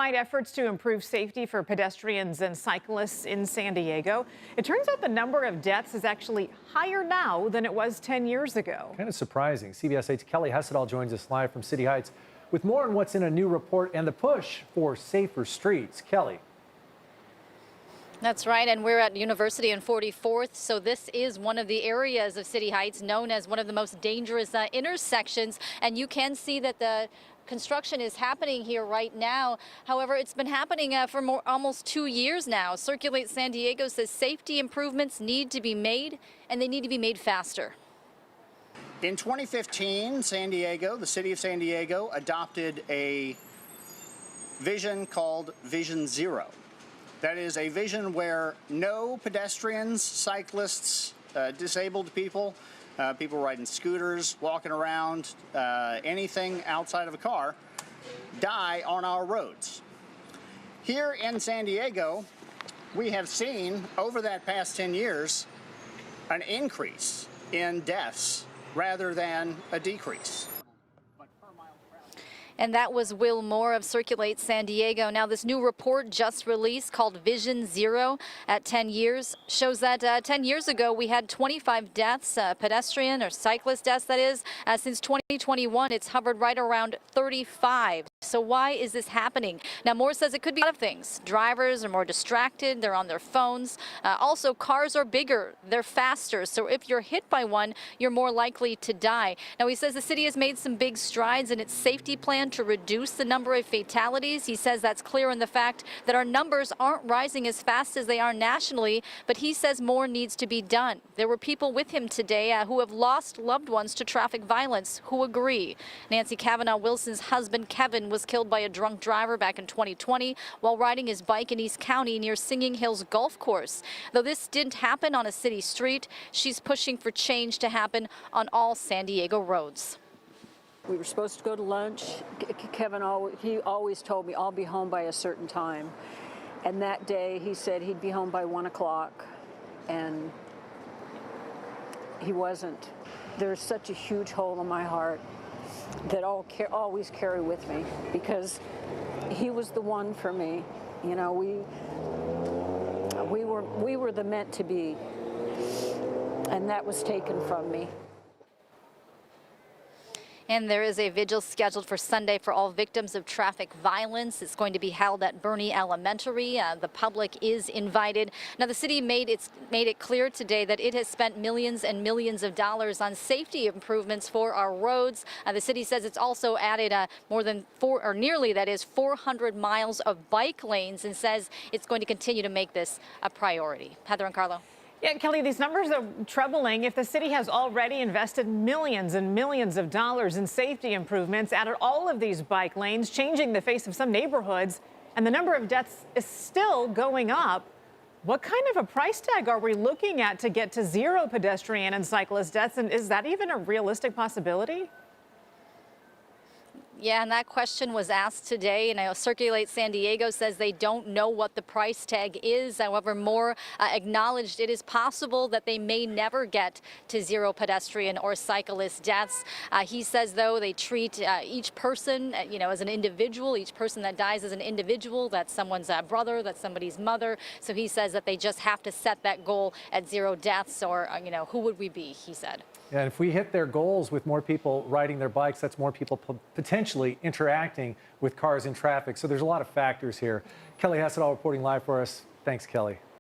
citywide efforts to improve safety for pedestrians and cyclists in San Diego. It turns out the number of deaths is actually higher now than it was 10 years ago. Kind of surprising. CBS 8's Kelly Hessedall joins us live from City Heights with more on what's in a new report and the push for safer streets. Kelly. That's right, and we're at University and 44th, so this is one of the areas of City Heights known as one of the most dangerous intersections, and you can see that the construction is happening here right now. However, it's been happening for almost 2 years now. Circulate San Diego says safety improvements need to be made, and they need to be made faster. In 2015, the city of San Diego adopted a vision called Vision Zero. That is a vision where no pedestrians, cyclists, disabled people, people riding scooters, walking around, anything outside of a car, die on our roads. Here in San Diego, we have seen over that past 10 years an increase in deaths rather than a decrease. And that was Will Moore of Circulate San Diego. Now, this new report just released called Vision Zero at 10 years shows that 10 years ago we had 25 deaths, pedestrian or cyclist deaths, that is. Since 2021, it's hovered right around 35. So why is this happening? Now, Moore says it could be a lot of things. Drivers are more distracted. They're on their phones. Also, cars are bigger. They're faster. So if you're hit by one, you're more likely to die. Now, he says the city has made some big strides in its safety plan to reduce the number of fatalities. He says that's clear in the fact that our numbers aren't rising as fast as they are nationally, but he says more needs to be done. There were people with him today who have lost loved ones to traffic violence who agree. Nancy Kavanaugh Wilson's husband, Kevin, was killed by a drunk driver back in 2020 while riding his bike in East County near Singing Hills Golf Course. Though this didn't happen on a city street, she's pushing for change to happen on all San Diego roads. We were supposed to go to lunch. Kevin, he always told me I'll be home by a certain time. And that day he said he'd be home by 1 o'clock, and he wasn't. There's such a huge hole in my heart that I'll always carry with me, because he was the one for me. You know, we were the meant to be, and that was taken from me. And there is a vigil scheduled for Sunday for all victims of traffic violence. It's going to be held at Bernie Elementary. The public is invited. Now, the city made it clear today that it has spent millions and millions of dollars on safety improvements for our roads. The city says it's also added more than 400 miles of bike lanes, and says it's going to continue to make this a priority. Heather and Carlo. Yeah, Kelly, these numbers are troubling. If the city has already invested millions and millions of dollars in safety improvements, added all of these bike lanes, changing the face of some neighborhoods, and the number of deaths is still going up, what kind of a price tag are we looking at to get to zero pedestrian and cyclist deaths? And is that even a realistic possibility? Yeah, and that question was asked today, and Circulate San Diego says they don't know what the price tag is. However, Moore acknowledged it is possible that they may never get to zero pedestrian or cyclist deaths. He says, though, they treat each person, as an individual. Each person that dies as an individual. That's someone's brother, that's somebody's mother. So he says that they just have to set that goal at zero deaths, or, who would we be, he said. Yeah, and if we hit their goals with more people riding their bikes, that's more people potentially interacting with cars in traffic. So there's a lot of factors here. Kelly Hessedall reporting live for us. Thanks, Kelly.